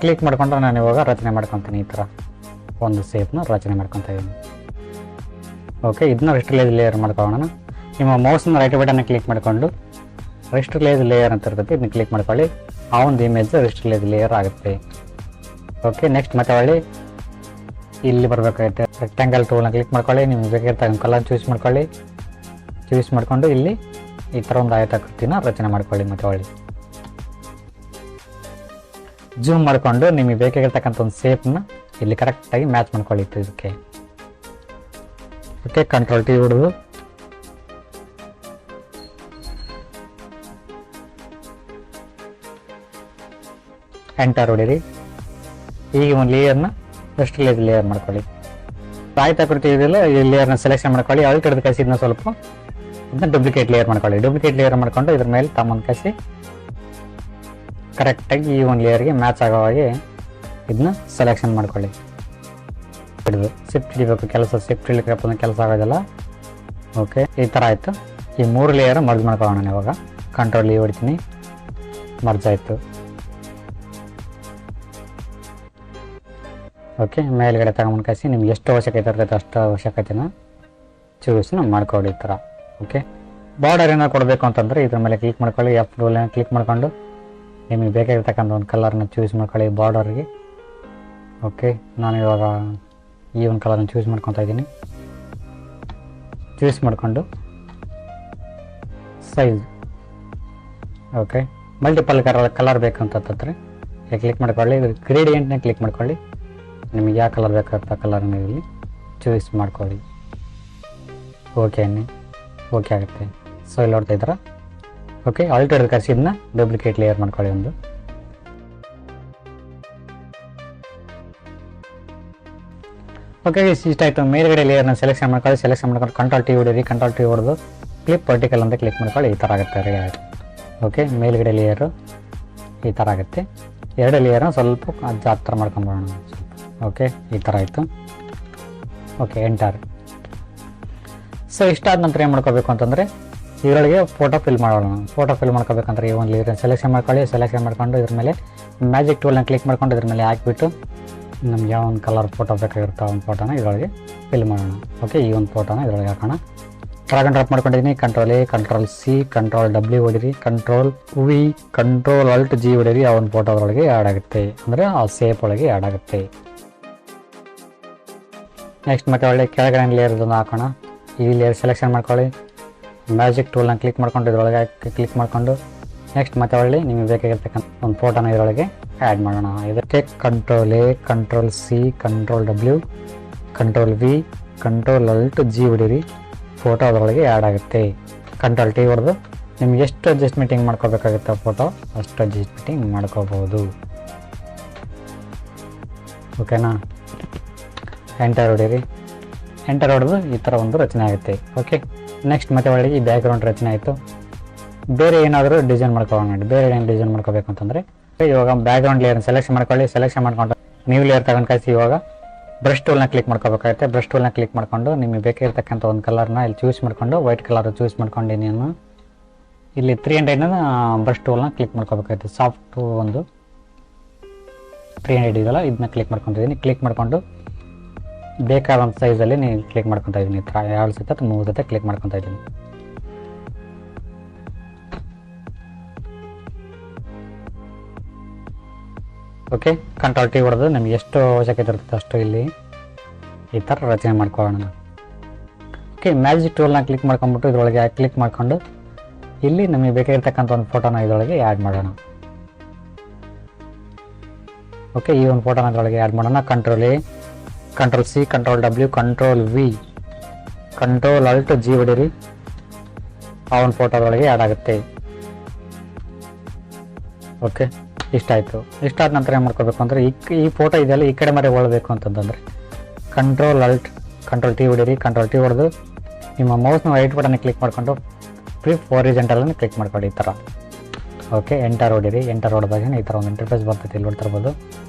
ಕ್ಲಿಕ್ ಮಾಡ್ಕೊಂಡು ನಾನು ಇವಾಗ ರಚನೆ ಮಾಡ್ಕೊತೀನಿ. ಈ ಥರ ಒಂದು ಸೇಪ್ನ ರಚನೆ ಮಾಡ್ಕೊತಾ ಇದ್ದೀನಿ. ಓಕೆ, ಇದನ್ನ ರೆಸ್ಟ್ರಲೈಸ್ ಲೇಯರ್ ಮಾಡ್ಕೊಳ್ಳೋಣ. ನಿಮ್ಮ ಮೌಸ್ನ ರೈಟ್ ಬಟನ್ನ ಕ್ಲಿಕ್ ಮಾಡಿಕೊಂಡು ರೆಸ್ಟ್ರಲೈಸ್ ಲೇಯರ್ ಅಂತ ಇರ್ತೈತಿ, ಇದನ್ನ ಕ್ಲಿಕ್ ಮಾಡ್ಕೊಳ್ಳಿ. ಆ ಒಂದು ಇಮೇಜ್ ರೆಸ್ಟ್ರಲೈಸ್ ಲೇಯರ್ ಆಗುತ್ತೆ. ಓಕೆ, ನೆಕ್ಸ್ಟ್ ಮತ್ತೆ ಒಳ್ಳೆ ಇಲ್ಲಿ ಬರಬೇಕಾಗುತ್ತೆ. ರೆಕ್ಟ್ಯಾಂಗಲ್ ಟೂಲ್ನ ಕ್ಲಿಕ್ ಮಾಡ್ಕೊಳ್ಳಿ. ನಿಮ್ಗೆ ಬೇಕಾಗಿರ್ತಕ್ಕಂಥ ಕಲರ್ ಚೂಸ್ ಮಾಡ್ಕೊಳ್ಳಿ. ಚೂಸ್ ಮಾಡಿಕೊಂಡು ಇಲ್ಲಿ ಈ ಥರ ಒಂದು ಆಯತಾಕೃತಿನ ರಚನೆ ಮಾಡ್ಕೊಳ್ಳಿ. ಮತ್ತೆ ಒಳ್ಳೆ ಜೂಮ್ ಮಾಡಿಕೊಂಡು ನಿಮಗೆ ಬೇಕಾಗಿರ್ತಕ್ಕಂಥ ಒಂದು ಶೇಪ್ನ ಇಲ್ಲಿ ಕರೆಕ್ಟಾಗಿ ಮ್ಯಾಚ್ ಮಾಡ್ಕೊಳ್ಳಿ ಇದಕ್ಕೆ. ಓಕೆ, ಕಂಟ್ರೋಲ್ ಟಿ ಹೊಡೆದು ಎಂಟರ್ ಹೊಡೀರಿ. ಈಗ ಒಂದು ಲೇಯರ್ನ ಫಸ್ಟ್ ಲೇಯರ್ ಮಾಡ್ಕೊಳ್ಳಿ. ಆಯತಾಕೃತಿ ಇದೆಲ್ಲ ಈ ಲೇಯರ್ನ ಸೆಲೆಕ್ಷನ್ ಮಾಡ್ಕೊಳ್ಳಿ. ಅಳ್ ಕಡ್ದು ಕಸಿ ಇದನ್ನ ಸ್ವಲ್ಪ ಇದನ್ನ ಡೂಪ್ಲಿಕೇಟ್ ಲೇಯರ್ ಮಾಡ್ಕೊಳ್ಳಿ. ಡೂಪ್ಲಿಕೇಟ್ ಲೇಯರ್ ಮಾಡ್ಕೊಂಡು ಇದ್ರ ಮೇಲೆ ತಮ್ಮನ್ನು ಕಸಿ ಕರೆಕ್ಟಾಗಿ ಈ ಒಂದು ಲೇಯರ್ಗೆ ಮ್ಯಾಚ್ ಆಗೋ ಹಾಗೆ ಇದನ್ನ ಸೆಲೆಕ್ಷನ್ ಮಾಡ್ಕೊಳ್ಳಿ. ಹಿಡಿದು ಶಿಫ್ಟ್ ಹಿಡಿಬೇಕು, ಶಿಫ್ಟ್ ಹಿಡಿಲಿಕ್ಕೆ ಕೆಲಸ ಆಗೋದಿಲ್ಲ. ಓಕೆ, ಈ ಥರ ಆಯಿತು. ಈ 3 ಲೇಯರ್ ಮರ್ಜ್ ಮಾಡ್ಕೊಳ್ಳೋಣ. ಇವಾಗ ಕಂಟ್ರೋಲ್ ಈ ಹೊಡಿತೀನಿ, ಮರ್ಜ್ ಆಯಿತು. ಓಕೆ, ಮೇಲ್ಗಡೆ ತಗೊಂಡು ಕಸಿ ನಿಮ್ಗೆ ಎಷ್ಟು ಅವಶ್ಯಕತೆ ಇರ್ತೈತೆ ಅಷ್ಟು ಅವಶ್ಯಕತೆನ ಚೂಸ್ನ ಮಾಡ್ಕೊಳ್ಳಿ ಈ ಥರ. ಓಕೆ, ಬಾರ್ಡರ್ ಏನಾದ್ರು ಕೊಡಬೇಕು ಅಂತಂದರೆ ಇದ್ರ ಮೇಲೆ ಕ್ಲಿಕ್ ಮಾಡ್ಕೊಳ್ಳಿ. F12 ಕ್ಲಿಕ್ ಮಾಡ್ಕೊಂಡು ನಿಮಗೆ ಬೇಕಾಗಿರ್ತಕ್ಕಂಥ ಒಂದು ಕಲರ್ನ ಚೂಸ್ ಮಾಡ್ಕೊಳ್ಳಿ ಬಾರ್ಡರ್ಗೆ. ಓಕೆ, ನಾನು ಇವಾಗ ಈ ಒಂದು ಕಲರ್ನ ಚೂಸ್ ಮಾಡ್ಕೊತಾ ಇದ್ದೀನಿ. ಚೂಸ್ ಮಾಡಿಕೊಂಡು ಸೈಜ್, ಓಕೆ, ಮಲ್ಟಿಪಲ್ ಕಲರ್ ಬೇಕು ಅಂತಂದರೆ ಕ್ಲಿಕ್ ಮಾಡ್ಕೊಳ್ಳಿ. ಗ್ರೇಡಿಯಂಟ್ನ ಕ್ಲಿಕ್ ಮಾಡ್ಕೊಳ್ಳಿ. ನಿಮಗೆ ಯಾವ ಕಲರ್ ಬೇಕಾಗುತ್ತೆ ಆ ಕಲರ್ನ ಇಲ್ಲಿ ಚೂಸ್ ಮಾಡ್ಕೊಳ್ಳಿ. ಓಕೆ ಆಗುತ್ತೆ. ಸೊ ಇಲ್ಲಿ ನೋಡ್ತಾ ಇದ್ದೀರಾ. ಓಕೆ, ಆಲ್ಟರ್ ಕರ್ಸಿ ಇದನ್ನ ಡೂಪ್ಲಿಕೇಟ್ ಲೇಯರ್ ಮಾಡ್ಕೊಳ್ಳಿ ಒಂದು. ಓಕೆ, ಇಷ್ಟ ಆಯಿತು. ಮೇಲ್ಗಡೆ ಲೇಯರ್ನ ಸೆಲೆಕ್ಷನ್ ಮಾಡ್ಕೊಳ್ಳಿ. ಸೆಲೆಕ್ಷನ್ ಮಾಡ್ಕೊಂಡು ಕಂಟ್ರೋಲ್ ಟಿ ಹೊಡೀರಿ. ಕಂಟ್ರೋಲ್ ಟಿ ಹೊಡೆದು ಕ್ಲಿಪ್ ವರ್ಟಿಕಲ್ ಅಂತ ಕ್ಲಿಕ್ ಮಾಡ್ಕೊಳ್ಳಿ. ಈ ಥರ ಆಗುತ್ತೆ ರೆಡಿ ಆಗುತ್ತೆ. ಓಕೆ, ಮೇಲ್ಗಡೆ ಲೇಯರು ಈ ಥರ ಆಗುತ್ತೆ. 2 ಲೇಯರ್ನ ಸ್ವಲ್ಪ ಆ ಥರ ಮಾಡ್ಕೊಂಬರೋಣ ಸ್ವಲ್ಪ. ಓಕೆ, ಈ ಥರ ಆಯಿತು. Okay, enter. ಸೊ ಇಷ್ಟಾದ ನಂತರ ಏನು ಮಾಡ್ಕೋಬೇಕು ಅಂತಂದರೆ ಇದರೊಳಗೆ ಫೋಟೋ ಫಿಲ್ ಮಾಡೋಣ. ಫೋಟೋ ಫಿಲ್ ಮಾಡ್ಕೋಬೇಕಂದ್ರೆ ಈ ಒಂದು ಲೇಯರ್ ಸೆಲೆಕ್ಷನ್ ಮಾಡ್ಕೊಳ್ಳಿ. ಸೆಲೆಕ್ಷನ್ ಮಾಡ್ಕೊಂಡು ಇದ್ರ ಮೇಲೆ ಮ್ಯಾಜಿಕ್ ಟೂಲ್ನ ಕ್ಲಿಕ್ ಮಾಡ್ಕೊಂಡು ಇದ್ರ ಮೇಲೆ ಹಾಕಿಬಿಟ್ಟು ನಮ್ಗೆ ಯಾವ ಒಂದು ಕಲರ್ ಫೋಟೋ ಬೇಕಾಗಿರುತ್ತೋ ಒಂದು ಫೋಟೋನ ಇದರೊಳಗೆ ಫಿಲ್ ಮಾಡೋಣ. ಓಕೆ, ಈ ಒಂದು ಫೋಟೋನ ಇದರೊಳಗೆ ಹಾಕೋಣ. ಡ್ರಾಗ್ ಡ್ರಾಪ್ ಮಾಡ್ಕೊಂಡಿದ್ದೀನಿ. Control A, control C, control W ಹೊಡಿರಿ. Control V, control Alt G ಹೊಡಿರಿ. ಆ ಒಂದು ಫೋಟೋ ಅದರೊಳಗೆ ಆ್ಯಡ್ ಆಗುತ್ತೆ, ಅಂದರೆ ಆ ಸೇಪ್ ಒಳಗೆ ಆ್ಯಡ್ ಆಗುತ್ತೆ. ನೆಕ್ಸ್ಟ್ ಮತ್ತೆ ಒಳ್ಳೆ ಕೆಳಗಡೆ ಲೇಯರ್ ಇದನ್ನು ಹಾಕೋಣ. ಈ ಲೇಯರ್ ಸೆಲೆಕ್ಷನ್ ಮಾಡ್ಕೊಳ್ಳಿ. ಮ್ಯಾಜಿಕ್ ಟೂಲ್ನ ಕ್ಲಿಕ್ ಮಾಡ್ಕೊಂಡು ಇದರೊಳಗೆ ಕ್ಲಿಕ್ ಮಾಡಿಕೊಂಡು ನೆಕ್ಸ್ಟ್ ಮತ್ತೆ ಒಳ್ಳೆ ನಿಮಗೆ ಬೇಕಾಗಿರ್ತಕ್ಕಂಥ ಒಂದು ಫೋಟೋನ ಇದರೊಳಗೆ ಆ್ಯಡ್ ಮಾಡೋಣ. ಇದಕ್ಕೆ control A, control C, control W, control V, control Alt G ಹೊಡಿರಿ. ಫೋಟೋ ಅದರೊಳಗೆ ಆ್ಯಡ್ ಆಗುತ್ತೆ. ಕಂಟ್ರೋಲ್ T ಹೊಡೆದು ನಿಮ್ಗೆ ಎಷ್ಟು ಅಡ್ಜಸ್ಟ್ಮೆಂಟಿಂಗ್ ಮಾಡ್ಕೋಬೇಕಾಗುತ್ತೆ ಫೋಟೋ ಅಷ್ಟು ಅಡ್ಜಸ್ಟ್ಮೆಂಟಿಂಗ್ ಮಾಡ್ಕೋಬೋದು. ಓಕೆನಾ? ಎಂಟರ್ ಹೊಡೀರಿ. ಎಂಟರ್ ಹೊಡೆದು ಈ ಥರ ಒಂದು ರಚನೆ ಆಗುತ್ತೆ. ಓಕೆ, ನೆಕ್ಸ್ಟ್ ಮತ್ತೆ ಒಳಗೆ ಈ ಬ್ಯಾಕ್ಗ್ರೌಂಡ್ ರಚನೆ ಆಯಿತು. ಬೇರೆ ಏನಾದರೂ ಡಿಸೈನ್ ಮಾಡ್ಕೊಳ್ಳೋಣ. ಬೇರೆ ಏನು ಡಿಸೈನ್ ಮಾಡ್ಕೋಬೇಕು ಅಂತಂದರೆ ಇವಾಗ ಬ್ಯಾಕ್ಗ್ರೌಂಡ್ ಲೇಯರ್ನ ಸೆಲೆಕ್ಷನ್ ಮಾಡ್ಕೊಳ್ಳಿ. ಸೆಲೆಕ್ಷನ್ ಮಾಡ್ಕೊಂಡು ನ್ಯೂ ಲೇಯರ್ ತಗೊಂಡು ಕಳಿಸಿ. ಇವಾಗ ಬ್ರಷ್ ಟೂಲ್ನ ಕ್ಲಿಕ್ ಮಾಡ್ಕೋಬೇಕಾಗುತ್ತೆ. ಬ್ರಷ್ ಟೂಲ್ನ ಕ್ಲಿಕ್ ಮಾಡ್ಕೊಂಡು ನಿಮಗೆ ಬೇಕಾಗಿರ್ತಕ್ಕಂಥ ಒಂದು ಕಲರ್ನ ಇಲ್ಲಿ ಚೂಸ್ ಮಾಡ್ಕೊಂಡು ವೈಟ್ ಕಲರ್ ಚೂಸ್ ಮಾಡ್ಕೊಂಡು ನೀನು ಇಲ್ಲಿ 300 ಬ್ರಷ್ ಟೂಲ್ನ ಕ್ಲಿಕ್ ಮಾಡ್ಕೋಬೇಕಾಗುತ್ತೆ. ಸಾಫ್ಟ್ ಒಂದು 300 ಇದೆಲ್ಲ ಇದನ್ನ ಕ್ಲಿಕ್ ಮಾಡ್ಕೊತಿದ್ದೀನಿ. ಕ್ಲಿಕ್ ಮಾಡಿಕೊಂಡು ಬೇಕಾದಂಥ ಸೈಜಲ್ಲಿ ನೀವು ಕ್ಲಿಕ್ ಮಾಡ್ಕೊತಾ ಇದ್ದೀನಿ. 2 ಸತ 3 ಸತ ಕ್ಲಿಕ್ ಮಾಡ್ಕೊತಾ ಇದ್ದೀನಿ. ಓಕೆ, ಕಂಟ್ರೋಲ್ T ಹೊಡೆದು ನಮ್ಗೆ ಎಷ್ಟು ಅವಶ್ಯಕತೆ ಇರ್ತದೆ ಅಷ್ಟು ಇಲ್ಲಿ ಈ ಥರ ರಚನೆ ಮಾಡ್ಕೊಳ್ಳೋಣ. ಓಕೆ, ಮ್ಯಾಜಿಕ್ ಟೂಲ್ನ ಕ್ಲಿಕ್ ಮಾಡ್ಕೊಂಡ್ಬಿಟ್ಟು ಇದರೊಳಗೆ ಕ್ಲಿಕ್ ಮಾಡ್ಕೊಂಡು ಇಲ್ಲಿ ನಮಗೆ ಬೇಕಾಗಿರ್ತಕ್ಕಂಥ ಒಂದು ಫೋಟೋನ ಇದರೊಳಗೆ ಆ್ಯಡ್ ಮಾಡೋಣ. ಓಕೆ, ಈ ಒಂದು ಫೋಟೋನ ಇದರೊಳಗೆ ಆ್ಯಡ್ ಮಾಡೋಣ. Control A, control C, control W, control V, control Alt G ಹೊಡೀರಿ. ಆ ಒಂದು ಫೋಟೋದೊಳಗೆ ಆ್ಯಡ್ ಆಗುತ್ತೆ. ಓಕೆ, ಇಷ್ಟ ಆಯಿತು. ಇಷ್ಟಾದ ನಂತರ ಏನು ಮಾಡ್ಕೋಬೇಕು ಅಂದರೆ ಈ ಫೋಟೋ ಇದೆಯಲ್ಲ ಈ ಕಡೆ ಮರೆ ಒಳಬೇಕು ಅಂತಂದರೆ ಕಂಟ್ರೋಲ್ T ಹೊಡೀರಿ. ಕಂಟ್ರೋಲ್ T ಹೊಡೆದು ನಿಮ್ಮ ಮೌಸ್ನ ರೈಟ್ ಬಟನ್ನ ಕ್ಲಿಕ್ ಮಾಡಿಕೊಂಡು ಫ್ಲಿಪ್ ಹಾರಿಜಾಂಟಲನ್ನು ಕ್ಲಿಕ್ ಮಾಡ್ಕೊಳ್ಳಿ ಈ ಥರ. Okay, enter ಹೊಡೀರಿ. ಎಂಟರ್ ಹೊಡೆದಾಗ ಈ ಥರ ಒಂದು ಇಂಟರ್ಫೇಸ್ ಬರ್ತೈತೆ. ಇಲ್ಲಿ ನೋಡ್ತಾ ಇರ್ಬೋದು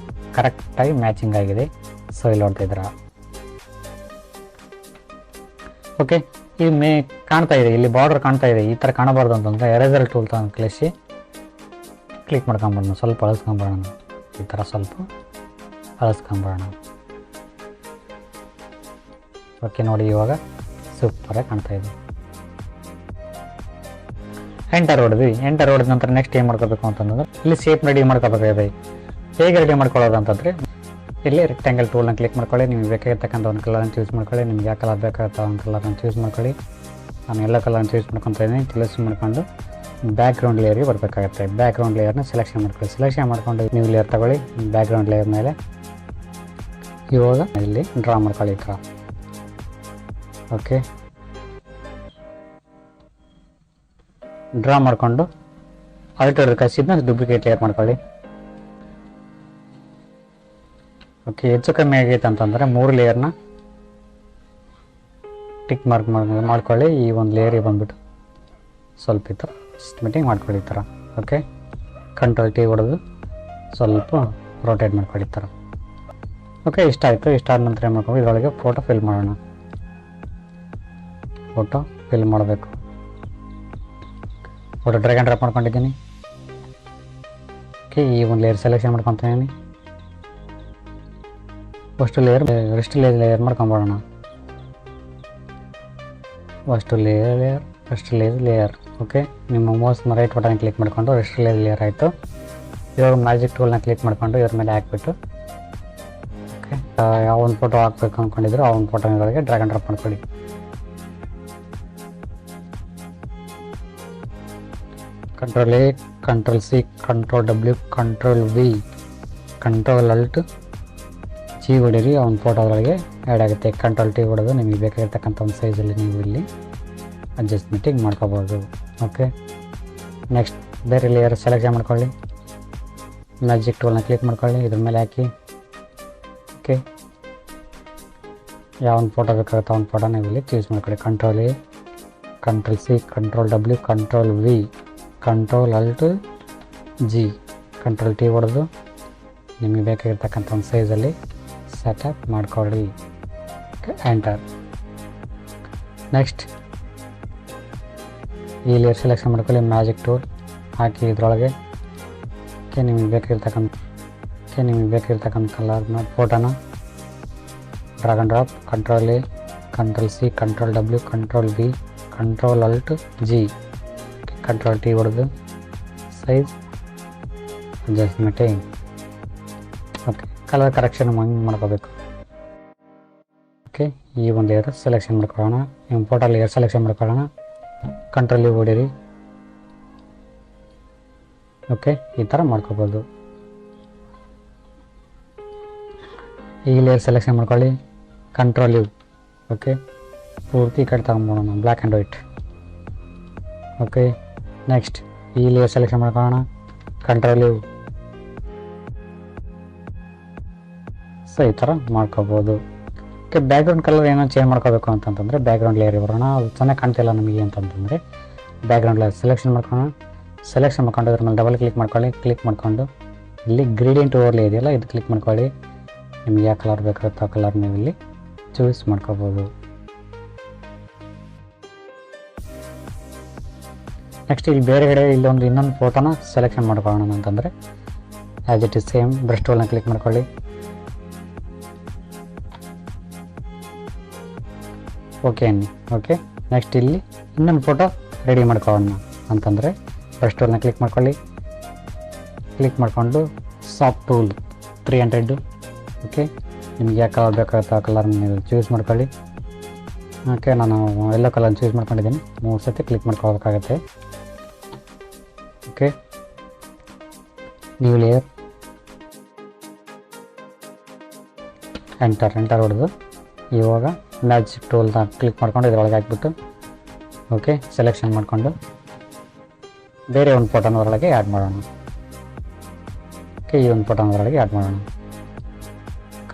ಕರೆಕ್ಟಾಗಿ ಮ್ಯಾಚಿಂಗ್ ಆಗಿದೆ. ಸೊ ಇಲ್ಲಿ ನೋಡ್ತಾ ಇದ್ದೀರಾ. ಓಕೆ, ಇಲ್ಲಿ ಕಾಣ್ತಾ ಇದೆ, ಇಲ್ಲಿ ಬಾರ್ಡರ್ ಕಾಣ್ತಾ ಇದೆ. ಈ ಥರ ಕಾಣಬಾರ್ದು ಅಂತಂದರೆ ಎರೇಸರ್ ಟೂಲ್ ತಗೊಂಡು ಕ್ಲಿಕ್ ಮಾಡ್ಕೊಂಬರೋಣ. ಸ್ವಲ್ಪ ಅಳಿಸ್ಕೊಂಬರೋಣ. ಈ ಥರ ಸ್ವಲ್ಪ ಅಳಿಸ್ಕೊಂಬರೋಣ. ಓಕೆ, ನೋಡಿ ಇವಾಗ ಸೂಪರಾಗಿ ಕಾಣ್ತಾ ಇದೆ. ಎಂಟರ್ ಹೊಡೆದ್ವಿ. ಎಂಟರ್ ಹೊಡೆದ ನಂತರ ನೆಕ್ಸ್ಟ್ ಏನು ಮಾಡ್ಕೋಬೇಕು ಅಂತಂದ್ರೆ ಇಲ್ಲಿ ಶೇಪ್ ರೆಡಿ ಮಾಡ್ಕೋಬೇಕಾಗಿದೆ. ಹೇಗೆ ರೆಡಿ ಮಾಡ್ಕೊಳ್ಳೋದು ಅಂತಂದರೆ ಇಲ್ಲಿ ರೆಕ್ಟ್ಯಾಂಗಲ್ ಟೂಲ್ನ ಕ್ಲಿಕ್ ಮಾಡ್ಕೊಳ್ಳಿ. ನಿಮ್ಗೆ ಬೇಕಾಗಿರ್ತಕ್ಕಂಥ ಒಂದು ಕಲರ್ನ ಚೂಸ್ ಮಾಡ್ಕೊಳ್ಳಿ. ನಿಮ್ಗೆ ಯಾವ ಕಲರ್ ಬೇಕಾಗುತ್ತೆ ಒಂದು ಕಲರ್ನ ಚೂಸ್ ಮಾಡ್ಕೊಳ್ಳಿ. ನಾನು ಎಲ್ಲ ಕಲರ್ನ ಚೂಸ್ ಮಾಡ್ಕೊತಾ ಇದ್ದೀನಿ. ಚೂಸ್ ಮಾಡ್ಕೊಂಡು ಬ್ಯಾಕ್ಗ್ರೌಂಡ್ ಲೇಯರ್ಗೆ ಬರಬೇಕಾಗುತ್ತೆ. ಬ್ಯಾಕ್ಗ್ರೌಂಡ್ ಲೇಯರ್ನ ಸೆಲೆಕ್ಷನ್ ಮಾಡ್ಕೊಳ್ಳಿ. ಸೆಲೆಕ್ಷನ್ ಮಾಡ್ಕೊಂಡು ನ್ಯೂ ಲೇಯರ್ ತಗೊಳ್ಳಿ. ಬ್ಯಾಕ್ಗ್ರೌಂಡ್ ಲೇಯರ್ ಮೇಲೆ ಇವಾಗ ಇಲ್ಲಿ ಡ್ರಾ ಮಾಡ್ಕೊಳ್ಳಿ ಈ ಥರ. ಓಕೆ, ಡ್ರಾ ಮಾಡಿಕೊಂಡು ಆಲ್ಟರ್ ಕಸಿದ್ನ ಡೂಪ್ಲಿಕೇಟ್ ಲೇಯರ್ ಮಾಡ್ಕೊಳ್ಳಿ. ಓಕೆ, ಹೆಚ್ಚು ಕಮ್ಮಿ ಆಗೈತೆ ಅಂತಂದರೆ 3 ಲೇಯರ್ನ ಟಿಕ್ ಮಾರ್ಕ್ ಮಾಡ್ಕೊಳ್ಳಿ. ಈ ಒಂದು ಲೇಯರಿಗೆ ಬಂದ್ಬಿಟ್ಟು ಸ್ವಲ್ಪ ಈ ಥರ ಎಸ್ಟಿಮೇಟಿಂಗ್ ಮಾಡ್ಕೊಳ್ಳಿ ಈ ಥರ. ಓಕೆ, ಕಂಟ್ರೋಲ್ T ಹೊಡೆದು ಸ್ವಲ್ಪ ರೋಟೇಟ್ ಮಾಡ್ಕೊಳ್ಳಿ ಈ ಥರ. ಓಕೆ, ಇಷ್ಟ ಆಯಿತು. ಇಷ್ಟ ಆದ ನಂತರ ಏನು ಮಾಡ್ಕೊಂಡು ಇದರೊಳಗೆ ಫೋಟೋ ಫಿಲ್ ಮಾಡೋಣ. ಫೋಟೋ ಫಿಲ್ ಮಾಡಬೇಕು. ಫೋಟೋ ಡ್ರ್ಯಾಗ್ ಆ್ಯಂಡ್ ಡ್ರಾಪ್ ಮಾಡ್ಕೊಂಡಿದ್ದೀನಿ. ಓಕೆ, ಈ ಒಂದು ಲೇಯರ್ ಸೆಲೆಕ್ಷನ್ ಮಾಡ್ಕೊತೀನಿ. ಫಸ್ಟ್ ಲೇಯರ್ ಮಾಡ್ಕೊಂಬೋಣ. First layer. ಓಕೆ, ನಿಮ್ಮ ಮೌಸ್ನ ರೈಟ್ ಬಟನ್ ಕ್ಲಿಕ್ ಮಾಡಿಕೊಂಡು ರೆಸ್ಟ್ ಲೇಯರ್ ಆಯಿತು. ಇವಾಗ ಮ್ಯಾಜಿಕ್ ಟೂಲ್ನ ಕ್ಲಿಕ್ ಮಾಡಿಕೊಂಡು ಇದ್ರ ಮೇಲೆ ಹಾಕ್ಬಿಟ್ಟು ಓಕೆ, ಯಾವ ಒಂದು ಫೋಟೋ ಹಾಕ್ಬೇಕು ಅಂದ್ಕೊಂಡಿದ್ರು ಆ ಒಂದು ಫೋಟೋ ಇದರೊಳಗೆ ಡ್ರ್ಯಾಗ್ ಆ್ಯಂಡ್ ಡ್ರಾಪ್ ಮಾಡ್ಕೊಳ್ಳಿ. Control A, control C, control W, control V, control Alt G ಹೊಡೀರಿ. ಆ ಒಂದು ಫೋಟೋ ಅದರೊಳಗೆ ಆ್ಯಡ್ ಆಗುತ್ತೆ. ಕಂಟ್ರೋಲ್ T ಹೊಡೆದು ನಿಮಗೆ ಬೇಕಾಗಿರ್ತಕ್ಕಂಥ ಒಂದು ಸೈಜಲ್ಲಿ ನೀವು ಇಲ್ಲಿ ಅಡ್ಜಸ್ಟ್ಮೆಂಟಿಂಗ್ ಮಾಡ್ಕೋಬೋದು. ಓಕೆ, ನೆಕ್ಸ್ಟ್ ಬೇರೆ ಲೇಯರ್ ಸೆಲೆಕ್ಷನ್ ಮಾಡ್ಕೊಳ್ಳಿ. ಮ್ಯಾಜಿಕ್ ಟೂಲ್ನ ಕ್ಲಿಕ್ ಮಾಡ್ಕೊಳ್ಳಿ. ಇದ್ರ ಮೇಲೆ ಹಾಕಿ. ಓಕೆ, ಯಾವ ಒಂದು ಫೋಟೋ ಬೇಕಾಗುತ್ತೆ ಆ ಒಂದು ಫೋಟೋ ನೀವು ಇಲ್ಲಿ ಚೂಸ್ ಮಾಡ್ಕೊಳ್ಳಿ. Control A, control C, control W, control V, control Alt G, control T ಹೊಡೆದು ನಿಮಗೆ ಬೇಕಾಗಿರ್ತಕ್ಕಂಥ ಒಂದು ಸೈಜಲ್ಲಿ ಸೆಟಪ್ ಮಾಡ್ಕೊಳ್ಳಿ. ಎಂಟರ್. ನೆಕ್ಸ್ಟ್ ಈ ಲೇಯರ್ ಸೆಲೆಕ್ಷನ್ ಮಾಡ್ಕೊಳ್ಳಿ. ಮ್ಯಾಜಿಕ್ ಟೂಲ್ ಹಾಕಿ ಇದರೊಳಗೆ ನಿಮಗೆ ಬೇಕಾಗಿರ್ತಕ್ಕಂಥ ಕಲರ್ನ ಫೋಟೋನ drag and drop. Control A, control C, control W, control V, control Alt G, control T ಹೊಡೆದು ಸೈಜ್ ಅಡ್ಜಸ್ಟ್ಮೆಂಟಿಂಗ್. ಓಕೆ, ಕಲರ್ ಕರೆಕ್ಷನ್ ಮಾಡ್ಕೋಬೇಕು. ಓಕೆ, ಈ ಒಂದು ಲೇಯರ್ ಸೆಲೆಕ್ಷನ್ ಮಾಡ್ಕೊಳ್ಳೋಣ. ನಿಮ್ಮ ಫೋಟೋ ಲೇಯರ್ ಸೆಲೆಕ್ಷನ್ ಮಾಡ್ಕೊಳ್ಳೋಣ. ಕಂಟ್ರೋಲ್ U ಹೊಡೀರಿ. ಓಕೆ, ಈ ಥರ ಮಾಡ್ಕೋಬೋದು. ಈ ಲೇಯರ್ ಸೆಲೆಕ್ಷನ್ ಮಾಡ್ಕೊಳ್ಳಿ. Control U. ಓಕೆ, ಪೂರ್ತಿ ಕಟ್ ತಗೊಂಬೋಣ black and white. Okay, next ಈ ಲೇಯರ್ ಸೆಲೆಕ್ಷನ್ ಮಾಡ್ಕೊಳ್ಳೋಣ. Control U. ಸೊ ಈ ಥರ ಮಾಡ್ಕೋಬೋದು. ಓಕೆ, ಬ್ಯಾಕ್ಗ್ರೌಂಡ್ ಕಲರ್ ಏನೋ ಚೇಂಜ್ ಮಾಡ್ಕೋಬೇಕು ಅಂತಂತಂದರೆ ಬ್ಯಾಕ್ಗ್ರೌಂಡ್ ಲೇಯರ್ ಬರೋಣ. ಅದು ಚೆನ್ನಾಗಿ ಕಾಣ್ತಿಲ್ಲ ನಮಗೆ ಅಂತಂತಂದರೆ ಬ್ಯಾಕ್ಗ್ರೌಂಡ್ ಲೇಯರ್ ಸೆಲೆಕ್ಷನ್ ಮಾಡ್ಕೊಳ್ಳೋಣ. ಸೆಲೆಕ್ಷನ್ ಮಾಡ್ಕೊಂಡು ಅದ್ರ ಮೇಲೆ ಡಬಲ್ ಕ್ಲಿಕ್ ಮಾಡ್ಕೊಳ್ಳಿ. ಕ್ಲಿಕ್ ಮಾಡಿಕೊಂಡು ಇಲ್ಲಿ ಗ್ರೇಡಿಯಂಟ್ ಓವರ್ಲೇ ಇದೆಯಲ್ಲ ಇದು ಕ್ಲಿಕ್ ಮಾಡ್ಕೊಳ್ಳಿ. ನಿಮಗೆ ಯಾವ ಕಲರ್ ಬೇಕಾಗುತ್ತೋ ಆ ಕಲರ್ ನೀವು ಇಲ್ಲಿ ಚೂಸ್ ಮಾಡ್ಕೋಬೋದು. ನೆಕ್ಸ್ಟ್ ಇಲ್ಲಿ ಬೇರೆಗಡೆ ಇಲ್ಲೊಂದು ಇನ್ನೊಂದು ಫೋಟೋನ ಸೆಲೆಕ್ಷನ್ ಮಾಡ್ಕೊಳ್ಳೋಣ ಅಂತಂದರೆ as it is same brush ಟೂಲ್ನ ಕ್ಲಿಕ್ ಮಾಡ್ಕೊಳ್ಳಿ. ಓಕೆ ಅನ್ನಿ. ಓಕೆ, ನೆಕ್ಸ್ಟ್ ಇಲ್ಲಿ ಇನ್ನೊಂದು ಫೋಟೋ ರೆಡಿ ಮಾಡ್ಕೊಳ್ಳೋಣ ಅಂತಂದರೆ ಬ್ರಷ್ ಟೂಲ್ನ ಕ್ಲಿಕ್ ಮಾಡ್ಕೊಳ್ಳಿ. ಕ್ಲಿಕ್ ಮಾಡಿಕೊಂಡು ಸಾಫ್ಟ್ ಟೂಲ್ 300. ಓಕೆ, ನಿಮ್ಗೆ ಯಾವ ಕಲರ್ ಬೇಕಾಗುತ್ತೆ ಆ ಕಲರ್ನ ನೀವು ಚೂಸ್ ಮಾಡ್ಕೊಳ್ಳಿ. ಓಕೆ, ನಾನು ಎಲ್ಲೋ ಕಲರ್ ಚೂಸ್ ಮಾಡ್ಕೊಂಡಿದ್ದೀನಿ. 3 ಸತಿ ಕ್ಲಿಕ್ ಮಾಡ್ಕೋಬೇಕಾಗತ್ತೆ. ಓಕೆ, ನ್ಯೂ ಲೇಯರ್ ಎಂಟರ್ ಹೊಡೆದು ಇವಾಗ ಮ್ಯಾಜಿಕ್ ಟೂಲ್ನ ಕ್ಲಿಕ್ ಮಾಡ್ಕೊಂಡು ಇದರೊಳಗೆ ಹಾಕ್ಬಿಟ್ಟು ಓಕೆ ಸೆಲೆಕ್ಷನ್ ಮಾಡಿಕೊಂಡು ಬೇರೆ ಒಂದು ಫೋಟೋನ ಅದರೊಳಗೆ ಆ್ಯಡ್ ಮಾಡೋಣ. ಓಕೆ, ಈ ಒಂದು ಫೋಟೋನ ಅದರೊಳಗೆ ಆ್ಯಡ್ ಮಾಡೋಣ.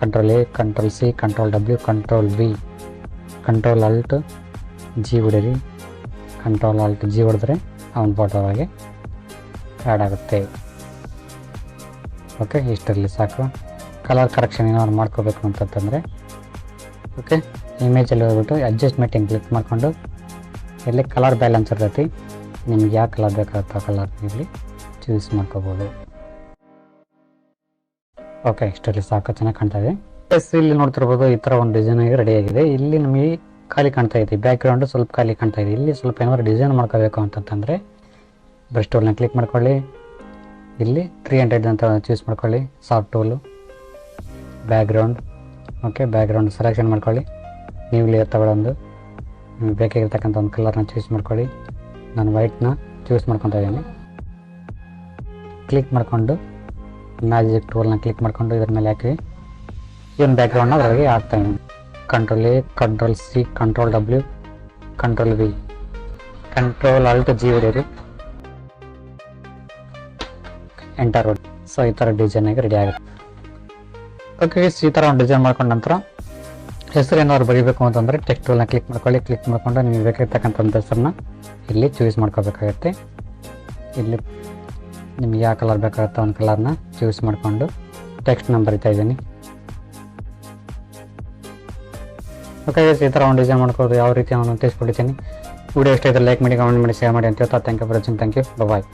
Control A, control C, control W, control V, control Alt G ಹೊಡೀರಿ. ಕಂಟ್ರೋಲ್ Alt G ಹೊಡೆದ್ರೆ ಆ ಒಂದು ಫೋಟೋ ಒಳಗೆ ಆ್ಯಡ್ ಆಗುತ್ತೆ. ಓಕೆ, ಇಷ್ಟರಲ್ಲಿ ಸಾಕು. ಕಲರ್ ಕರೆಕ್ಷನ್ ಏನಾದ್ರು ಮಾಡ್ಕೋಬೇಕು ಅಂತಂದರೆ ಓಕೆ ಇಮೇಜಲ್ಲಿ ಹೋಗ್ಬಿಟ್ಟು ಅಡ್ಜಸ್ಟ್ಮೆಂಟಿಂಗ್ ಕ್ಲಿಕ್ ಮಾಡಿಕೊಂಡು ಇಲ್ಲಿ ಕಲರ್ ಬ್ಯಾಲೆನ್ಸ್ ಇರ್ತೈತಿ. ನಿಮ್ಗೆ ಯಾವ ಕಲರ್ ಬೇಕಾಗುತ್ತೋ ಆ ಕಲರ್ ಇಲ್ಲಿ ಚೂಸ್ ಮಾಡ್ಕೋಬೋದು. ಓಕೆ, ಇಷ್ಟರಲ್ಲಿ ಸಾಕು, ಚೆನ್ನಾಗಿ ಕಾಣ್ತಾ ಇದೆ. ಎಸ್, ಇಲ್ಲಿ ನೋಡ್ತಿರ್ಬೋದು ಈ ಥರ ಒಂದು ಡಿಸೈನ್ ಆಗಿ ರೆಡಿ ಆಗಿದೆ. ಇಲ್ಲಿ ನಮಗೆ ಖಾಲಿ ಕಾಣ್ತಾ ಇದೆ, ಬ್ಯಾಕ್ಗ್ರೌಂಡು ಸ್ವಲ್ಪ ಖಾಲಿ ಕಾಣ್ತಾ ಇದೆ. ಇಲ್ಲಿ ಸ್ವಲ್ಪ ಏನಾದ್ರು ಡಿಸೈನ್ ಮಾಡ್ಕೋಬೇಕು ಅಂತಂತಂದರೆ ಬ್ರಷ್ ಟೂಲ್ನ ಕ್ಲಿಕ್ ಮಾಡ್ಕೊಳ್ಳಿ. ಇಲ್ಲಿ 300 ಅಂತ ಚೂಸ್ ಮಾಡ್ಕೊಳ್ಳಿ. Soft tool, background. Okay, background selection ಮಾಡ್ಕೊಳ್ಳಿ. ನೀವು ಲೇಯರ್ ತಗೊಳ್ಳೊಂದು ಬೇಕಾಗಿರ್ತಕ್ಕಂಥ ಒಂದು ಕಲರ್ನ ಚೂಸ್ ಮಾಡ್ಕೊಳ್ಳಿ. ನಾನು ವೈಟ್ನ ಚೂಸ್ ಮಾಡ್ಕೊತಾ ಇದ್ದೀನಿ. ಕ್ಲಿಕ್ ಮಾಡಿಕೊಂಡು ಮ್ಯಾಜಿಕ್ ಟೂಲ್ನ ಕ್ಲಿಕ್ ಮಾಡಿಕೊಂಡು ಇದ್ರ ಮೇಲೆ ಹಾಕಿ ಇವನ್ ಬ್ಯಾಕ್ಗ್ರೌಂಡ್ನ ಅದರೊಳಗೆ ಹಾಕ್ತಾ ಇದ್ದೀನಿ. Control A, control C, control W, control V, control alt G ಹೊಡೆಯಿರಿ, ಎಂಟರ್ ಹೊಡಿ. ಸೊ ಈ ಥರ ಡಿಸೈನ್ ಆಗಿ ರೆಡಿ ಆಗುತ್ತೆ. ಓಕೆ, ಈ ಥರ ಒಂದು ಡಿಸೈನ್ ಮಾಡ್ಕೊಂಡ ನಂತರ ಹೆಸರು ಏನಾದ್ರು ಬರೀಬೇಕು ಅಂತಂದರೆ ಟೆಕ್ಸ್ಟ್ ಟೂಲ್ನ ಕ್ಲಿಕ್ ಮಾಡ್ಕೊಳ್ಳಿ. ಕ್ಲಿಕ್ ಮಾಡ್ಕೊಂಡು ನೀವು ಬೇಕಾಗಿರ್ತಕ್ಕಂಥ ಹೆಸರನ್ನ ಇಲ್ಲಿ ಚೂಸ್ ಮಾಡ್ಕೋಬೇಕಾಗತ್ತೆ. ಇಲ್ಲಿ ನಿಮ್ಗೆ ಯಾವ ಕಲರ್ ಬೇಕಾಗುತ್ತೆ ಒಂದು ಕಲರ್ನ ಚೂಸ್ ಮಾಡಿಕೊಂಡು ಟೆಕ್ಸ್ಟ್ನ ಬರಿತಾ ಇದ್ದೀನಿ. ಓಕೆ, ಈ ಥರ ಒಂದು ಡಿಸೈನ್ ಮಾಡ್ಕೋದು ಯಾವ ರೀತಿ ನಾನು ತಿಳಿಸ್ಕೊಡ್ತೀನಿ. ವಿಡಿಯೋ ಇಷ್ಟ ಇದ್ದರೆ ಲೈಕ್ ಮಾಡಿ, ಕಮೆಂಟ್ ಮಾಡಿ, ಶೇರ್ ಮಾಡಿ ಅಂತ ಹೇಳ್ತಾ thank you for watching. Thank you, bye.